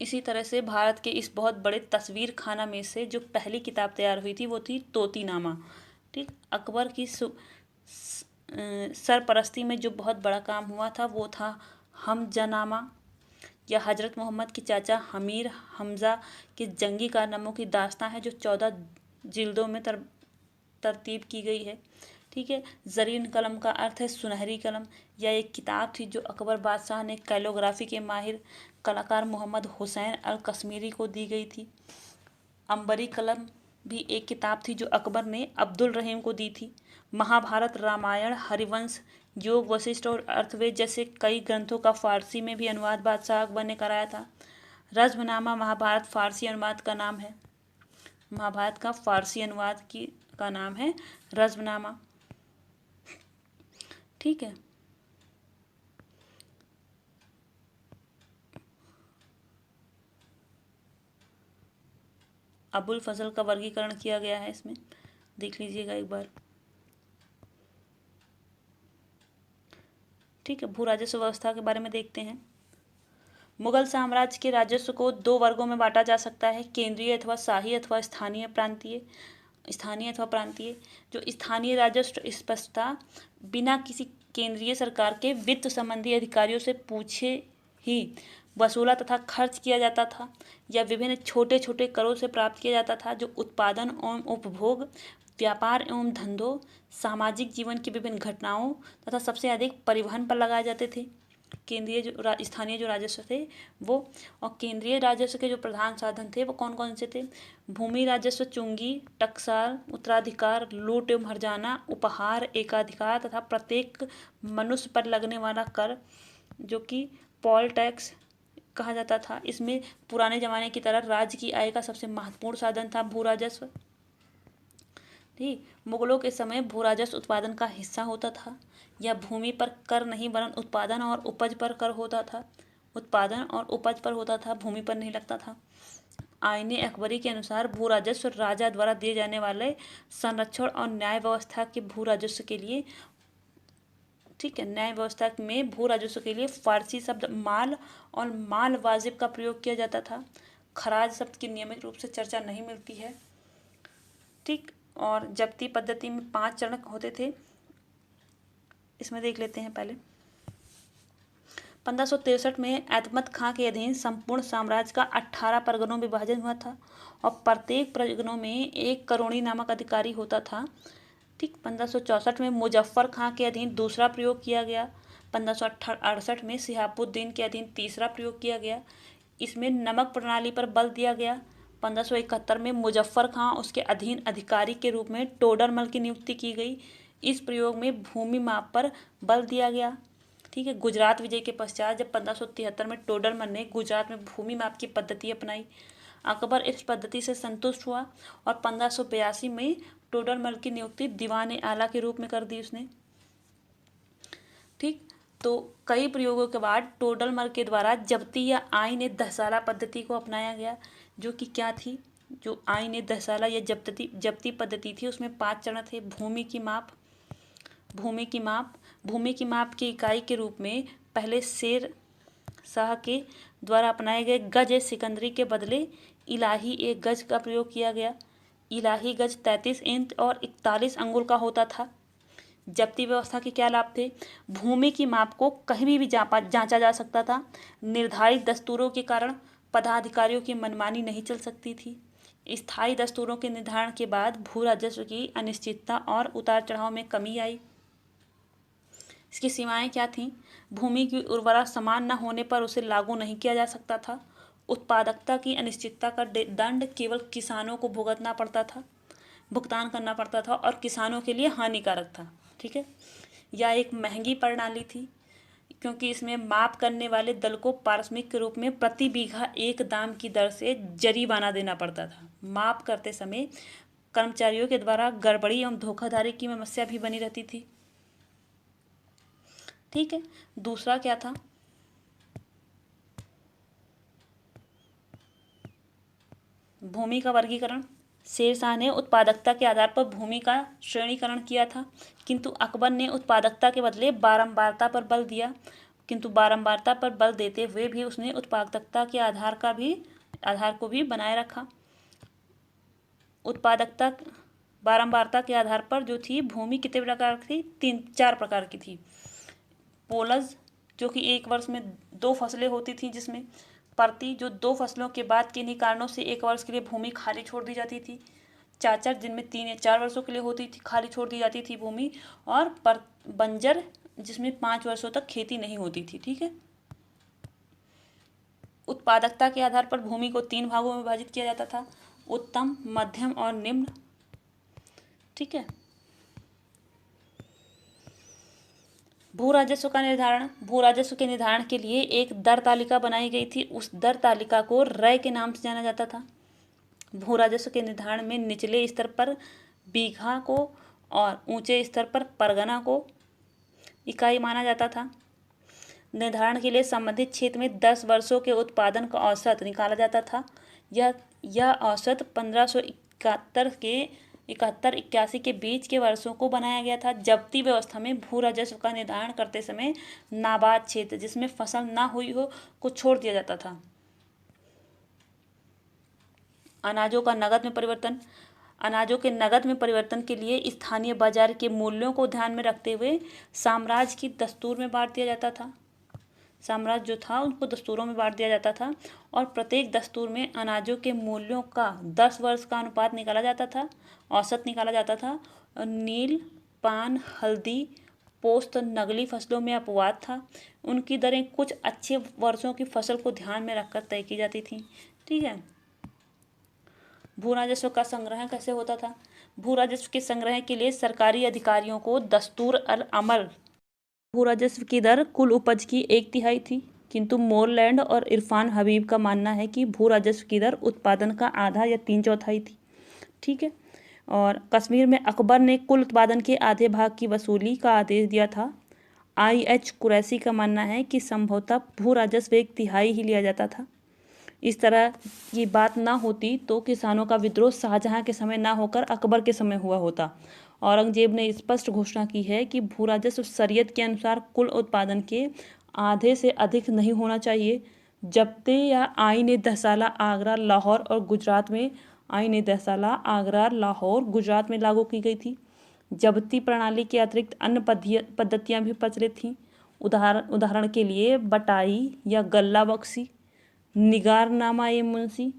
इसी तरह से भारत के इस बहुत बड़े तस्वीर खाना में से जो पहली किताब तैयार हुई थी वो थी तोतीनामा। ठीक, अकबर की सरपरस्ती में जो बहुत बड़ा काम हुआ था वो था हमजनामा, या हज़रत मोहम्मद की चाचा हमीर हमज़ा के जंगी कारनामों की दास्तां है, जो 14 जिल्दों में तरतीब की गई है। ठीक है, ज़रीन कलम का अर्थ है सुनहरी कलम। यह एक किताब थी जो अकबर बादशाह ने कैलोग्राफी के माहिर कलाकार मोहम्मद हुसैन अल कश्मीरी को दी गई थी। अंबरी कलम भी एक किताब थी जो अकबर ने अब्दुल रहीम को दी थी। महाभारत, रामायण, हरिवंश, योग, वशिष्ठ और अर्थवेद जैसे कई ग्रंथों का फारसी में भी अनुवाद बादशाह अकबर ने कराया था। रज़्मनामा महाभारत फारसी अनुवाद का नाम है। महाभारत का फारसी अनुवाद का नाम है रज़्मनामा। ठीक है, अबुल फजल का वर्गीकरण किया गया है, इसमें देख लीजिएगा एक बार। ठीक है, भू राजस्व व्यवस्था के बारे में देखते हैं। मुगल साम्राज्य के राजस्व को 2 वर्गों में बांटा जा सकता है, केंद्रीय अथवा शाही अथवा स्थानीय अथवा प्रांतीय। जो स्थानीय राजस्व स्पष्टता बिना किसी केंद्रीय सरकार के वित्त संबंधी अधिकारियों से पूछे ही वसूला तथा खर्च किया जाता था, या विभिन्न छोटे छोटे करों से प्राप्त किया जाता था, जो उत्पादन एवं उपभोग, व्यापार एवं धंधों, सामाजिक जीवन की विभिन्न घटनाओं तथा सबसे अधिक परिवहन पर लगाए जाते थे। स्थानीय जो राजस्व थे वो, और केंद्रीय राजस्व के जो प्रधान साधन थे वो कौन कौन से थे? भूमि राजस्व, चुंगी, टकसाल, उत्तराधिकार, लूट एवं हर्जाना, उपहार, एकाधिकार तथा प्रत्येक मनुष्य पर लगने वाला कर, जो कि पॉल टैक्स कहा जाता था। इसमें पुराने जमाने की तरह राज्य की आय का सबसे महत्वपूर्ण साधन था भू राजस्व। ठीक, मुगलों के समय भू राजस्व उत्पादन का हिस्सा होता था। यह भूमि पर कर नहीं वरन उत्पादन और उपज पर कर होता था। उत्पादन और उपज पर होता था, भूमि पर नहीं लगता था। आईने अकबरी के अनुसार भू राजस्व राजा द्वारा दिए जाने वाले संरक्षण और न्याय व्यवस्था के भू राजस्व के लिए, ठीक है, न्याय व्यवस्था में भू राजस्व के लिए फारसी शब्द माल और माल वाजिब का प्रयोग किया जाता था। खराज शब्द की नियमित रूप से चर्चा नहीं मिलती है। ठीक, और जब्ती पद्धति में 5 चरण होते थे। इसमें देख लेते हैं पहले। 1563 में एतमत खां के अधीन संपूर्ण साम्राज्य का 18 परगनों में विभाजन हुआ था और प्रत्येक परगनों में एक करोड़ी नामक अधिकारी होता था। ठीक, 1564 में मुजफ्फर खां के अधीन दूसरा प्रयोग किया गया। 1568 में सिहाबुद्दीन के अधीन तीसरा प्रयोग किया गया। इसमें नमक प्रणाली पर बल दिया गया। 1571 में मुजफ्फर खां उसके अधीन अधिकारी के रूप में टोडरमल की नियुक्ति की गई। इस प्रयोग में भूमि माप पर बल दिया गया। ठीक है, गुजरात विजय के पश्चात जब 1573 में टोडरमल ने गुजरात में भूमि माप की पद्धति अपनाई, अकबर इस पद्धति से संतुष्ट हुआ और 1582 में टोडरमल की नियुक्ति दीवान आला के रूप में कर दी उसने। ठीक, तो कई प्रयोगों के बाद टोडरमल के द्वारा जब्ती या आईन दहसाला पद्धति को अपनाया गया, जो कि क्या थी, जो आईन दहसाला या जब्ती पद्धति थी उसमें 5 चरण थे। भूमि की माप की इकाई के रूप में पहले शेर शाह के द्वारा अपनाए गए गज ए सिकंदरी के बदले इलाही एक गज का प्रयोग किया गया। इलाही गज 33 इंच और 41 अंगुल का होता था। जब्ती व्यवस्था के क्या लाभ थे? भूमि की माप को कहीं भी जांचा जा सकता था। निर्धारित दस्तूरों के कारण पदाधिकारियों की मनमानी नहीं चल सकती थी। स्थायी दस्तूरों के निर्धारण के बाद भू राजस्व की अनिश्चितता और उतार चढ़ाव में कमी आई। इसकी सीमाएं क्या थीं? भूमि की उर्वरता समान न होने पर उसे लागू नहीं किया जा सकता था। उत्पादकता की अनिश्चितता का दंड केवल किसानों को भुगतान करना पड़ता था और किसानों के लिए हानिकारक था। ठीक है, यह एक महंगी प्रणाली थी क्योंकि इसमें माप करने वाले दल को पारिश्रमिक के रूप में प्रति बीघा 1 दाम की दर से जरीमाना देना पड़ता था। माप करते समय कर्मचारियों के द्वारा गड़बड़ी एवं धोखाधड़ी की समस्या भी बनी रहती थी। ठीक है, दूसरा क्या था? भूमि का वर्गीकरण। शेरशाह ने उत्पादकता के आधार पर भूमि का श्रेणीकरण किया था, किंतु अकबर ने उत्पादकता के बदले बारंबारता पर बल दिया। किंतु बारंबारता पर बल देते हुए भी उसने उत्पादकता के आधार को भी बनाए रखा। उत्पादकता बारंबारता के आधार पर जो थी भूमि कितने प्रकार की थी? 4 प्रकार की थी। पोलज, जो कि 1 वर्ष में 2 फसलें होती थी, जिसमें प्रति जो 2 फसलों के बाद किन्हीं कारणों से 1 वर्ष के लिए भूमि खाली छोड़ दी जाती थी। चाचर, जिनमें 3 या 4 वर्षों के लिए होती थी, खाली छोड़ दी जाती थी भूमि। और बंजर, जिसमें 5 वर्षों तक खेती नहीं होती थी। ठीक है, उत्पादकता के आधार पर भूमि को 3 भागों में विभाजित किया जाता था, उत्तम, मध्यम और निम्न। ठीक है, भू राजस्व के निर्धारण के लिए एक दर तालिका बनाई गई थी। उस दर तालिका को रय के नाम से जाना जाता था। भू राजस्व के निर्धारण में निचले स्तर पर बीघा को और ऊंचे स्तर पर परगना को इकाई माना जाता था। निर्धारण के लिए संबंधित क्षेत्र में 10 वर्षों के उत्पादन का औसत निकाला जाता था। यह औसत 1571 के बीच के वर्षों को बनाया गया था। जब्ती व्यवस्था में भू राजस्व का निर्धारण करते समय नाबाद क्षेत्र, जिसमें फसल ना हुई हो, को छोड़ दिया जाता था। अनाजों के नगद में परिवर्तन के लिए स्थानीय बाजार के मूल्यों को ध्यान में रखते हुए साम्राज्य की दस्तूर में बांट दिया जाता था। साम्राज्य जो था उनको दस्तूरों में बांट दिया जाता था और प्रत्येक दस्तूर में अनाजों के मूल्यों का 10 वर्ष का अनुपात निकाला जाता था, औसत निकाला जाता था। और नील, पान, हल्दी, पोस्त, नगली फसलों में अपवाद था। उनकी दरें कुछ अच्छे वर्षों की फसल को ध्यान में रखकर तय की जाती थी। ठीक है, भू राजस्व का संग्रह कैसे होता था? भू राजस्व के संग्रह के लिए सरकारी अधिकारियों को दस्तूर अल अमल भू राजस्व की दर कुल उपज की 1/3 थी। किंतु मोरलैंड और इरफान हबीब का मानना है कि भू राजस्व की दर उत्पादन का आधा या 3/4 थी। ठीक है। और कश्मीर में अकबर ने कुल उत्पादन के आधे भाग की वसूली का आदेश दिया था। IH कुरैशी का मानना है कि संभवतः भू राजस्व 1/3 ही लिया जाता था। इस तरह की बात ना होती तो किसानों का विद्रोह शाहजहां के समय ना होकर अकबर के समय हुआ होता। औरंगजेब ने स्पष्ट घोषणा की है कि भू राजस्व शरीयत के अनुसार कुल उत्पादन के आधे से अधिक नहीं होना चाहिए। जब्ते या आईन दहसाला आगरा लाहौर और गुजरात में आईन दहसाला आगरा लाहौर गुजरात में लागू की गई थी। जब्ती प्रणाली के अतिरिक्त अन्य पद्धतियां भी प्रचलित थीं। उदाहरण के लिए बटाई या गल्ला बख्शी, निगारनामा ए मुंशी,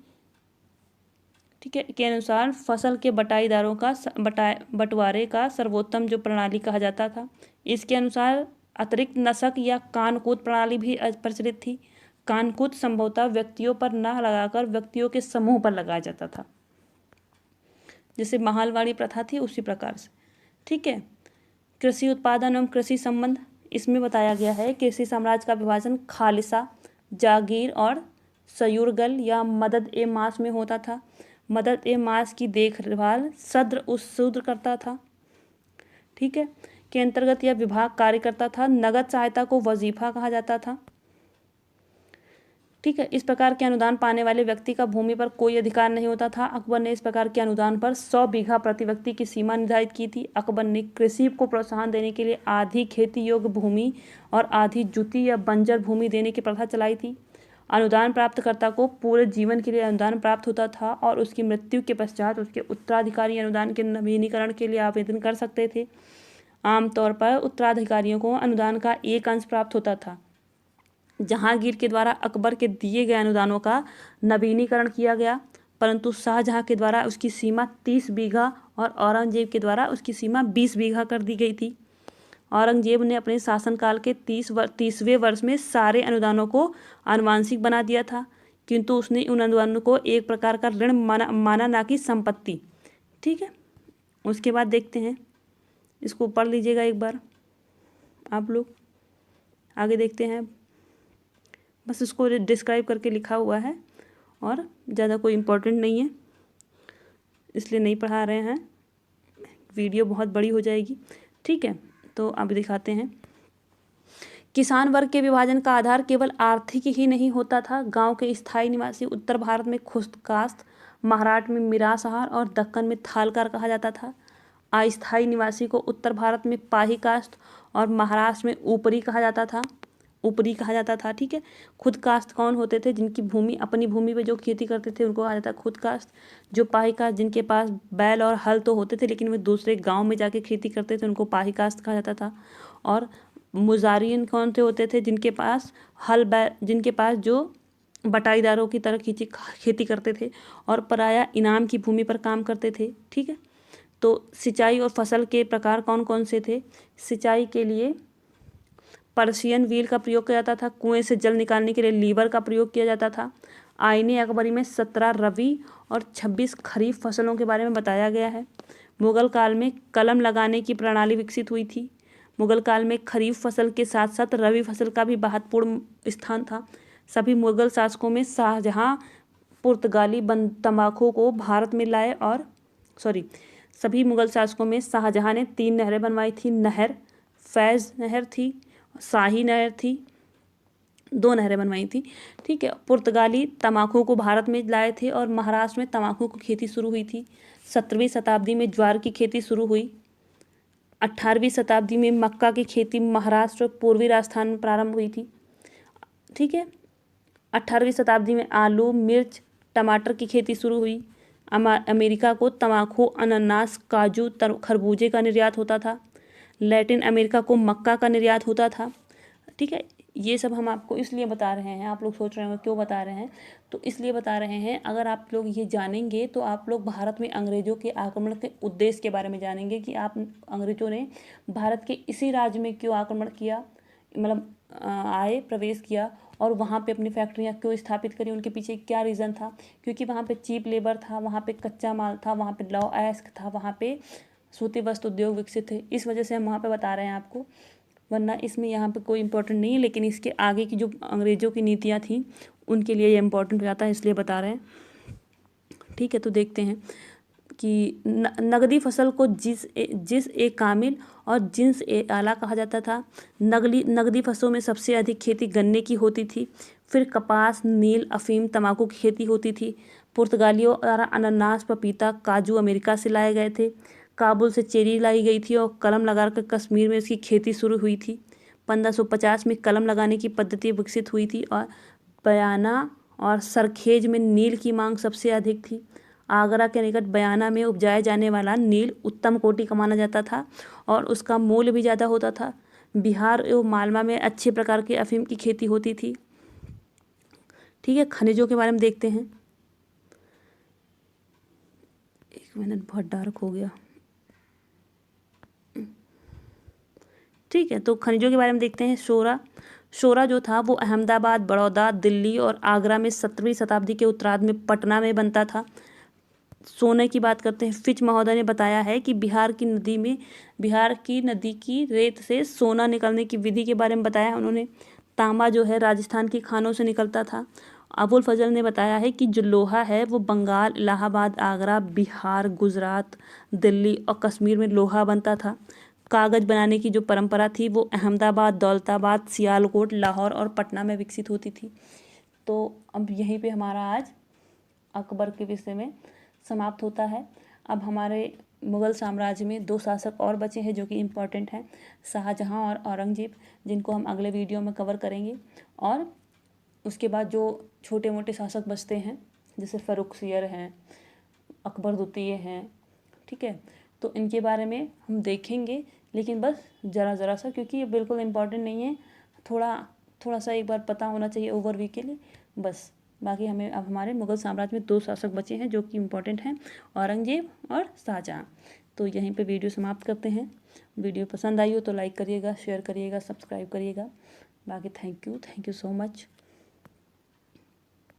ठीक है, के अनुसार फसल के बटाईदारों का बंटवारे का सर्वोत्तम जो प्रणाली कहा जाता था। इसके अनुसार अतिरिक्त नसक या कानकूत प्रणाली भी प्रचलित थी। कानकूत संभवतः व्यक्तियों पर न लगाकर व्यक्तियों के समूह पर लगाया जाता था, जैसे महालवाड़ी प्रथा थी उसी प्रकार से। ठीक है। कृषि उत्पादन एवं कृषि संबंध, इसमें बताया गया है कृषि साम्राज्य का विभाजन खालिसा, जागीर और सयूरगल या मदद ए मास में होता था। मदद ए मास की देखभाल सद्र उस शूद्र करता था। ठीक है। के अंतर्गत यह विभाग कार्य करता था। नगद सहायता को वजीफा कहा जाता था। ठीक है। इस प्रकार के अनुदान पाने वाले व्यक्ति का भूमि पर कोई अधिकार नहीं होता था। अकबर ने इस प्रकार के अनुदान पर 100 बीघा प्रति व्यक्ति की सीमा निर्धारित की थी। अकबर ने कृषि को प्रोत्साहन देने के लिए आधी खेती योग्य भूमि और आधी जुती या बंजर भूमि देने की प्रथा चलाई थी। अनुदान प्राप्तकर्ता को पूरे जीवन के लिए अनुदान प्राप्त होता था और उसकी मृत्यु के पश्चात उसके उत्तराधिकारी अनुदान के नवीनीकरण के लिए आवेदन कर सकते थे। आमतौर पर उत्तराधिकारियों को अनुदान का एक अंश प्राप्त होता था। जहांगीर के द्वारा अकबर के दिए गए अनुदानों का नवीनीकरण किया गया, परंतु शाहजहां के द्वारा उसकी सीमा 30 बीघा और औरंगजेब के द्वारा उसकी सीमा 20 बीघा कर दी गई थी। औरंगजेब ने अपने शासनकाल के 30वें वर्ष में सारे अनुदानों को आनुवंशिक बना दिया था, किंतु उसने उन अनुदानों को एक प्रकार का ऋण माना ना कि संपत्ति। ठीक है। उसके बाद देखते हैं, इसको पढ़ लीजिएगा एक बार आप लोग। आगे देखते हैं, बस इसको डिस्क्राइब करके लिखा हुआ है और ज़्यादा कोई इम्पोर्टेंट नहीं है, इसलिए नहीं पढ़ा रहे हैं, वीडियो बहुत बड़ी हो जाएगी। ठीक है। तो अब दिखाते हैं। किसान वर्ग के विभाजन का आधार केवल आर्थिक ही नहीं होता था। गांव के स्थायी निवासी उत्तर भारत में खुस्तकास्त, महाराष्ट्र में मिरासहार और दक्कन में थालकार कहा जाता था। अस्थायी निवासी को उत्तर भारत में पाही कास्त और महाराष्ट्र में ऊपरी कहा जाता था। ठीक है। खुद कास्त कौन होते थे? जिनकी भूमि, अपनी भूमि पे जो खेती करते थे उनको कहा जाता खुद कास्त। जो पाही कास्त, जिनके पास बैल और हल तो होते थे लेकिन वे दूसरे गांव में जाके खेती करते थे, उनको पाही कास्त कहा जाता था। और मुजारियन कौन से होते थे? जिनके पास जिनके पास जो बटाईदारों की तरह खेती करते थे और पराया इनाम की भूमि पर काम करते थे। ठीक है। तो सिंचाई और फसल के प्रकार कौन कौन से थे? सिंचाई के लिए पर्शियन व्हील का प्रयोग किया जाता था। कुएं से जल निकालने के लिए लीवर का प्रयोग किया जाता था। आईने अकबरी में 17 रबी और 26 खरीफ फसलों के बारे में बताया गया है। मुगल काल में कलम लगाने की प्रणाली विकसित हुई थी। मुगल काल में खरीफ फसल के साथ साथ रबी फसल का भी महत्वपूर्ण स्थान था। सभी मुगल शासकों में शाहजहां पुर्तगाली तंबाकू को भारत में लाए और सभी मुगल शासकों में शाहजहां ने 3 नहरें बनवाई थी। नहर फैज नहर थी, शाही नहर थी, 2 नहरें बनवाई थी। ठीक है। पुर्तगाली तंबाकू को भारत में लाए थे और महाराष्ट्र में तंबाकू की खेती शुरू हुई थी। 17वीं शताब्दी में ज्वार की खेती शुरू हुई। 18वीं शताब्दी में मक्का की खेती महाराष्ट्र और पूर्वी राजस्थान में प्रारंभ हुई थी। ठीक है। 18वीं शताब्दी में आलू, मिर्च, टमाटर की खेती शुरू हुई। अमेरिका को तंबाकू, अनानास, काजू, खरबूजे का निर्यात होता था। लैटिन अमेरिका को मक्का का निर्यात होता था। ठीक है। ये सब हम आपको इसलिए बता रहे हैं, आप लोग सोच रहे होंगे क्यों बता रहे हैं, तो इसलिए बता रहे हैं, अगर आप लोग ये जानेंगे तो आप लोग भारत में अंग्रेजों के आक्रमण के उद्देश्य के बारे में जानेंगे कि आप अंग्रेजों ने भारत के इसी राज्य में क्यों आक्रमण किया, मतलब आए, प्रवेश किया और वहाँ पे अपनी फैक्ट्रियाँ क्यों स्थापित करी, उनके पीछे क्या रीज़न था। क्योंकि वहाँ पे चीप लेबर था, वहाँ पे कच्चा माल था, वहाँ पे लॉ एस्क था, वहाँ पे सूती वस्त्र उद्योग विकसित थे। इस वजह से हम वहाँ पे बता रहे हैं आपको। वरना इसमें यहाँ पे कोई इम्पोर्टेंट नहीं है, लेकिन इसके आगे की जो अंग्रेज़ों की नीतियाँ थी उनके लिए ये इम्पोर्टेंट हो जाता है, इसलिए बता रहे हैं। ठीक है, तो देखते हैं कि नगदी फसल को जिस ए कामिल और जिन्स ए आला कहा जाता था। नगदी फसलों में सबसे अधिक खेती गन्ने की होती थी, फिर कपास, नील, अफीम, तंबाकू की खेती होती थी। पुर्तगालियों द्वारा अनानास, पपीता, काजू अमेरिका से लाए गए थे। काबुल से चेरी लाई गई थी और कलम लगाकर कश्मीर में इसकी खेती शुरू हुई थी। 1550 में कलम लगाने की पद्धति विकसित हुई थी और बयाना और सरखेज में नील की मांग सबसे अधिक थी। आगरा के निकट बयाना में उपजाया जाने वाला नील उत्तम कोटि का माना जाता था और उसका मूल्य भी ज़्यादा होता था। बिहार एवं मालवा में अच्छे प्रकार के अफीम की खेती होती थी। ठीक है, खनिजों के बारे में देखते हैं। एक मिनट, बहुत डार्क हो गया। ठीक है, तो खनिजों के बारे में देखते हैं। शोरा जो था वो अहमदाबाद, बड़ौदा, दिल्ली और आगरा में 17वीं शताब्दी के उत्तरार्ध में पटना में बनता था। सोने की बात करते हैं। फिच महोदय ने बताया है कि बिहार की नदी की रेत से सोना निकलने की विधि के बारे में बताया है उन्होंने। तांबा जो है राजस्थान की खानों से निकलता था। अबुल फजल ने बताया है कि जो लोहा है वो बंगाल, इलाहाबाद, आगरा, बिहार, गुजरात, दिल्ली और कश्मीर में लोहा बनता था। कागज़ बनाने की जो परंपरा थी वो अहमदाबाद, दौलताबाद, सियालकोट, लाहौर और पटना में विकसित होती थी। तो अब यहीं पे हमारा आज अकबर के विषय में समाप्त होता है। अब हमारे मुग़ल साम्राज्य में 2 शासक और बचे हैं जो कि इम्पॉर्टेंट हैं, शाहजहाँ और औरंगज़ेब, जिनको हम अगले वीडियो में कवर करेंगे। और उसके बाद जो छोटे मोटे शासक बचते हैं जैसे फ़र्रुखसियर हैं, अकबर द्वितीय हैं। ठीक है, तो इनके बारे में हम देखेंगे, लेकिन बस ज़रा सा, क्योंकि ये बिल्कुल इम्पॉर्टेंट नहीं है। थोड़ा सा एक बार पता होना चाहिए ओवरव्यू के लिए बस। बाकी हमें अब हमारे मुग़ल साम्राज्य में 2 शासक बचे हैं जो कि इम्पोर्टेंट हैं, औरंगज़ेब और शाहजहाँ। तो यहीं पे वीडियो समाप्त करते हैं। वीडियो पसंद आई हो तो लाइक करिएगा, शेयर करिएगा, सब्सक्राइब करिएगा। बाकी थैंक यू सो मच।